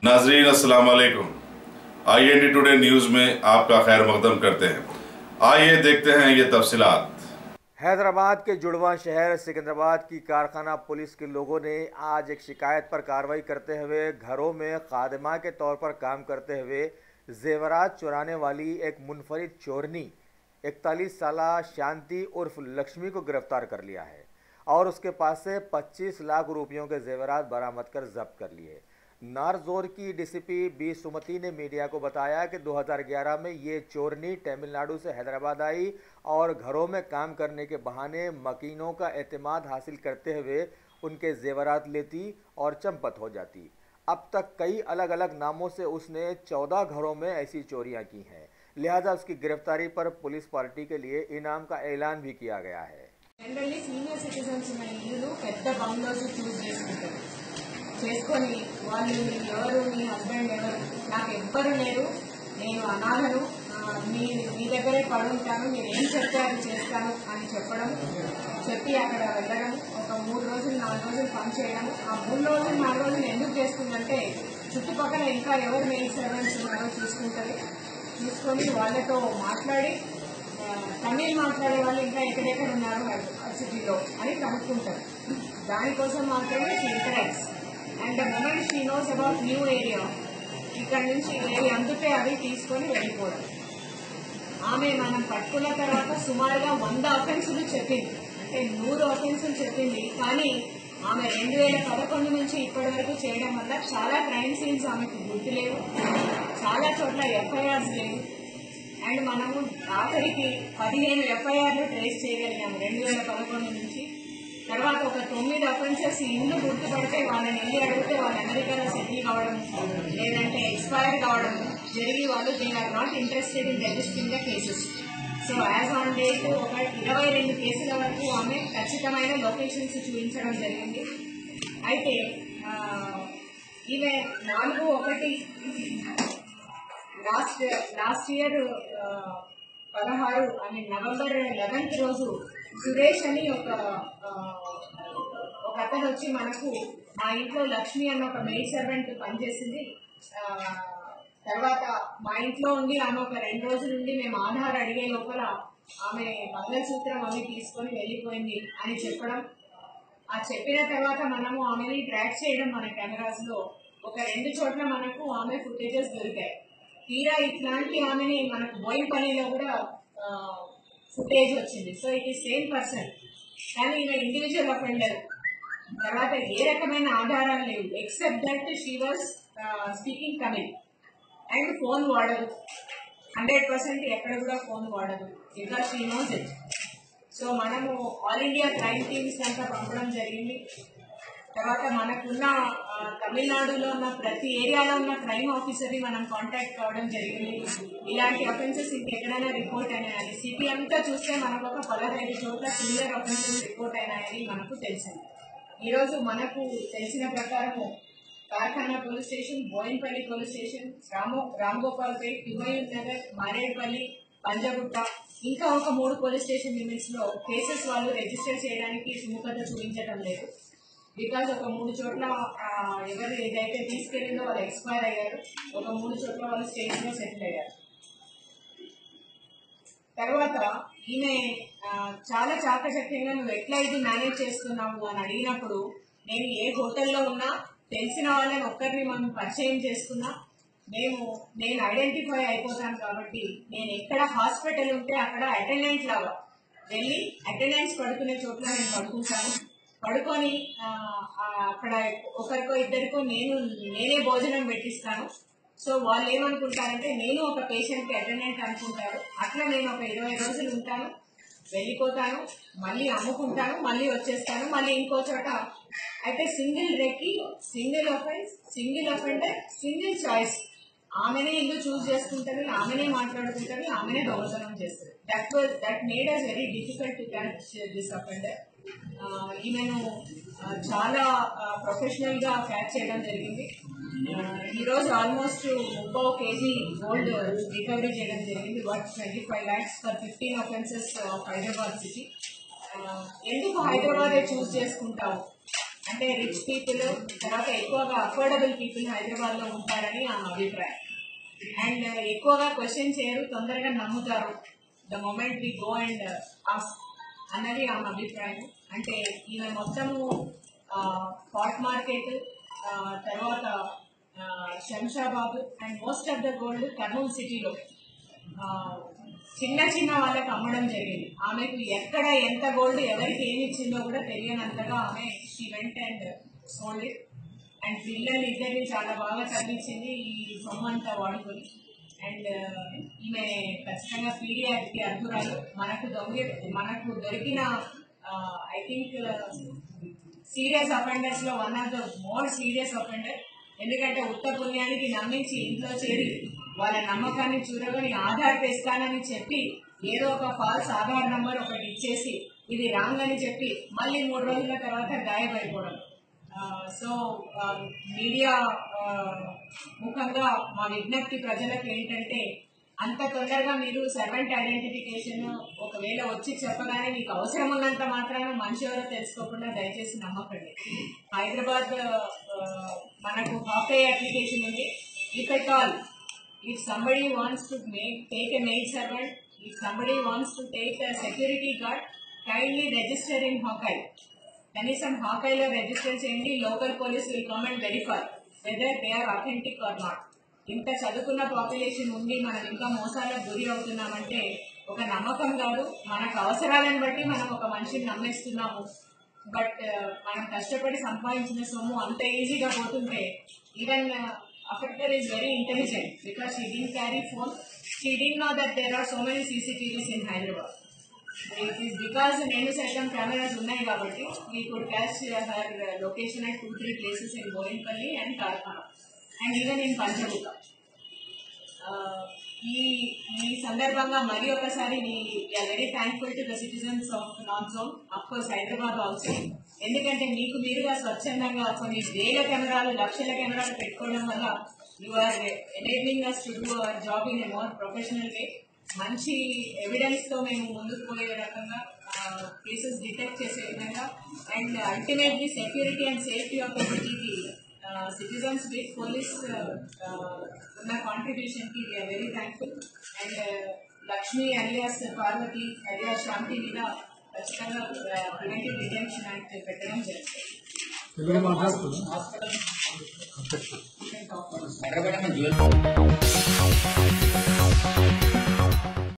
नाजरीन अस्सलाम वालेकुम। IND टुडे न्यूज में आपका खैर मकदम करते हैं। आइए देखते हैं ये तफसीलात। हैदराबाद के जुड़वा शहर सिकंदराबाद की कारखाना पुलिस के लोगों ने आज एक शिकायत पर कार्रवाई करते हुए घरों में खादिमा के तौर पर काम करते हुए जेवरात चुराने वाली एक मुनफरिद चोरनी 41 साला शांति उर्फ लक्ष्मी को गिरफ्तार कर लिया है और उसके पास से 25 लाख रुपयों के जेवरात बरामद कर जब्त कर लिए। नारजोर की डीसीपी बी सुमति ने मीडिया को बताया कि 2011 में ये चोरनी तमिलनाडु से हैदराबाद आई और घरों में काम करने के बहाने मकीनों का एतमाद हासिल करते हुए उनके जेवरात लेती और चंपत हो जाती। अब तक कई अलग अलग नामों से उसने 14 घरों में ऐसी चोरियां की हैं, लिहाजा उसकी गिरफ्तारी पर पुलिस पार्टी के लिए इनाम का ऐलान भी किया गया है। చేసుకొని వాళ్ళు ఎవరు నీ హస్బెండ్ ఎవరు నాకు ఎవ్వరు లేరు, నేను అనాథను, మీ దగ్గరే పడుంటాను, మీరు ఏం చెప్తారు చేస్తాను అని చెప్పి అక్కడ వెళ్ళడం, ఒక 3 రోజులు 4 రోజులు పని చేయడం. ఆ 3 రోజులు 4 రోజులు ఎందుకు చేస్తుందంటే చుట్టుపక్కల ఇంకా ఎవరు మెయిల్ సర్వెంట్స్ ఉన్నారో చూసుకొని వాళ్ళతో మాట్లాడి తమిళ్ మాట్లాడే వాళ్ళు ఇంకా ఎక్కడెక్కడ ఉన్నారు సిటీలో అని కనుక్కుంటారు. దానికోసం మాత్రమే interacts. And the moment she knows about new area, ఇక్కడ నుంచి అందుకే అవి తీసుకొని వెళ్ళిపోవడం. ఆమె మనం పట్టుకున్న తర్వాత సుమారుగా 100 అఫెన్సులు చెప్పింది, అంటే 100 అఫెన్సులు చెప్పింది. కానీ ఆమె 2011 నుంచి ఇప్పటి వరకు చేయడం వల్ల చాలా క్రైమ్ సీన్స్ ఆమెకు గుర్తు లేవు, చాలా చోట్ల ఎఫ్ఐఆర్స్ లేవు. అండ్ మనము ఆఖరికి 15 ఎఫ్ఐఆర్లు ట్రేస్ చేయగలిగాము 2011 నుంచి. తర్వాత ఒక 9 అఫెన్సెస్ ఇల్లు గుర్తుపడితే వాళ్ళని వెళ్ళి అడిగితే వాళ్ళు అమెరికాలో సెటిల్ కావడం లేదంటే ఎక్స్పైర్ కావడం జరిగి వాళ్ళు they are not interested in registering the cases. So as on date ఒక 22 కేసుల వరకు ఆమె ఖచ్చితమైన లొకేషన్స్ చూపించడం జరిగింది. అయితే ఈమె 4/1 లాస్ట్ ఇయర్ 16 నవంబర్ 11th రోజు సురేష్ అని ఒక అతను వచ్చి మనకు మా ఇంట్లో లక్ష్మి అన్న ఒక మెయిడ్ సర్వెంట్ పనిచేసింది. తర్వాత మా ఇంట్లో ఉండి ఆమె ఒక 2 రోజుల నుండి మేము ఆధార్ అడిగే లోపల ఆమె మంగళసూత్రం అవి తీసుకొని వెళ్ళిపోయింది అని చెప్పడం. ఆ చెప్పిన తర్వాత మనము ఆమెని ట్రాక్ చేయడం మన కెమెరాస్ లో ఒక 2 చోట్ల మనకు ఆమె ఫుటేజెస్ దొరికాయి. తీరా ఇట్లాంటి ఆమెని మనకు బోయిపల్లిలో కూడా ఫుటేజ్ వచ్చింది. So it is same person, కానీ ఈమె ఇండివిజువల్ అఫెండర్. తర్వాత ఏ రకమైన ఆధారాలు లేవు except that she was speaking Tamil and phone వాడదు. 100% ఎక్కడ కూడా ఫోన్ వాడదు, because she knows it. So మనము ఆల్ ఇండియా క్రైమ్ టీమ్స్ అంతా పంపడం జరిగింది. తర్వాత మనకున్న తమిళనాడులో ఉన్న ప్రతి ఏరియాలో ఉన్న క్రైమ్ ఆఫీసర్ని మనం కాంటాక్ట్ కావడం జరిగింది. ఇలాంటి అఫెన్సెస్ ఇంకెక్కడైనా రిపోర్ట్ అయినాయని సిటీ అంతా చూస్తే మనకు ఒక 15 చోట్ల సిమిలర్ అఫెన్సెస్ రిపోర్ట్ అయినాయని మనకు తెలిసింది. ఈరోజు మనకు తెలిసిన ప్రకారము Karkhana police station, Bowenpally police station, Ramgopalpet, Himayat Nagar, Marredpally, Panjagutta, ఇంకా ఒక 3 పోలీస్ స్టేషన్ లిమిట్స్ లో కేసెస్ వాళ్ళు రిజిస్టర్ చేయడానికి సుముఖత చూపించడం లేదు. బికాజ్ ఒక 3 చోట్ల ఎవరు ఏదైతే తీసుకెళ్లిందో వాళ్ళు ఎక్స్పైర్ అయ్యారు, ఒక 3 చోట్ల వాళ్ళు స్టేట్ లో సెటిల్ అయ్యారు. తర్వాత ఈమె చాలా చాకచక్యంగా నువ్వు ఎట్లా ఇది మేనేజ్ చేస్తున్నావు అని అడిగినప్పుడు నేను ఏ హోటల్లో ఉన్నా తెలిసిన వాళ్ళని ఒక్కరిని మనం పరిచయం చేసుకున్నా నేను ఐడెంటిఫై అయిపోతాను. కాబట్టి నేను ఎక్కడ హాస్పిటల్ ఉంటే అక్కడ అటెండెంట్ లాగా వెళ్ళి అటెండెన్స్ పడుకునే చోట్ల నేను పడుకుంటాను. పడుకొని అక్కడ ఒకరికో ఇద్దరికో నేనే భోజనం పెట్టిస్తాను. సో వాళ్ళు ఏమనుకుంటారంటే నేను ఒక పేషెంట్కి అటెండెంట్ అనుకుంటారు. అట్లా నేను ఒక 20 రోజులు ఉంటాను, వెళ్ళిపోతాను, మళ్ళీ అమ్ముకుంటాను, మళ్ళీ వచ్చేస్తాను, మళ్ళీ ఇంకో చోట. అయితే single recce, single offence, single offender, single choice. ఆమెనే ఇల్లు చూస్ చేసుకుంటుంది, ఆమెనే మాట్లాడుకుంటుంది, ఆమెనే దొంగతనం చేస్తుంది. That made us very difficult to catch this offender. ఈమెను చాలా ప్రొఫెషనల్ గా క్యాచ్ చేయడం జరిగింది. ఈరోజు ఆల్మోస్ట్ 30 kg గోల్డ్ రికవరీ చేయడం జరిగింది, worth 25 lakhs for 15 offences of Hyderabad city. ఎందుకు హైదరాబాదే చూస్ చేసుకుంటావు అంటే రిచ్ పీపుల్ తర్వాత ఎక్కువగా అఫోర్డబుల్ పీపుల్ హైదరాబాద్ లో ఉంటారని ఆమె అభిప్రాయం. అండ్ ఎక్కువగా క్వశ్చన్ చేయరు, తొందరగా నమ్ముతారు the moment we go and ask అన్నది ఆమె అభిప్రాయం. అంటే ఈమె మొత్తము పాట్ మార్కెట్ తర్వాత Shamshabad and most of the gold Kurnool సిటీలో చిన్న చిన్న వాళ్ళకి అమ్మడం జరిగింది. ఆమెకు ఎక్కడ ఎంత గోల్డ్ ఎవరికి ఏమి ఇచ్చిందో కూడా తెలియనంతగా ఆమె she went and sold it. And పిల్లలు ఇద్దరిని చాలా బాగా చదివించింది ఈ సొమ్ము అంతా వాడుకొని. అండ్ ఈమె ఖచ్చితంగా పీడియాకి అర్హురాలు. మనకు దొరికిన ఐ థింక్ సీరియస్ అఫెండర్స్ లో one of the more serious offender. ఎందుకంటే ఉత్త పుణ్యానికి నమ్మించి ఇంట్లో చేరి వాళ్ళ నమ్మకాన్ని చూరగొని ఆధార్ తెస్తానని చెప్పి ఏదో ఒక ఫాల్స్ ఆధార్ నంబర్ ఒకటి ఇచ్చేసి ఇది రాంగ్ అని చెప్పి మళ్ళీ 3 రోజుల తర్వాత గాయపడిపోవడం. సో మీడియా ముఖంగా మా విజ్ఞప్తి ప్రజలకు ఏంటంటే అంత తొందరగా మీరు సర్వెంట్ ఐడెంటిఫికేషన్ ఒకవేళ వచ్చి చెప్పగానే మీకు అవసరం ఉన్నంత మాత్రాన మనిషి ఎవరో తెలుసుకోకుండా దయచేసి నమ్మకండి. హైదరాబాద్ మనకు హాఫే అప్లికేషన్ ఉంది. If at all if somebody wants to take a maid servant, if somebody wants to take a security guard, kindly register in Hawkeye. కనీసం హాకైలో రిజిస్టర్ చేయండి. Local police will come and verify whether they are authentic or not. ఇంత చదువుకున్న population ఉంది, మనం ఇంకా మోసాలకు గురి అవుతున్నామంటే ఒక నమ్మకం కాదు, మనకు అవసరాలను బట్టి మనం ఒక మనిషిని నమ్మేస్తున్నాము. బట్ మనం కష్టపడి సంపాదించిన సొమ్ము అంత ఈజీగా పోతుంటే even offender is very intelligent because she didn't carry phone. She didn't know that there are so many CCTVs in Hyderabad. It is because nenu section cameras unnai kabatti we could catch her location at 2-3 places in Boinpalli and Karkhana and even in Panchaguta. ఈ సందర్భంగా మరి ఒకసారి we're very thankful to the citizens of north zone, of course Hyderabad also. ఎందుకంటే మీకు మీరుగా స్వచ్ఛందంగా కొన్ని వేల కెమెరాలు లక్షల కెమెరాలు పెట్టుకోవడం వల్ల you are enabling us to do our job in a more professional way. మంచి ఎవిడెన్స్ తో మేము ముందుకు పోయే రకంగా కేసెస్ డిటెక్ట్ చేసే విధంగా and ultimately security and safety of the సిటీకి citizens with police ఉన్న కాంట్రిబ్యూషన్ కి we're very thankful. And Lakshmi alias Parvati alias Shanti మీద ఖచ్చితంగా ప్రివెంటివ్ డిటెన్షన్ యాక్ట్ పెట్టడం జరుగుతుంది.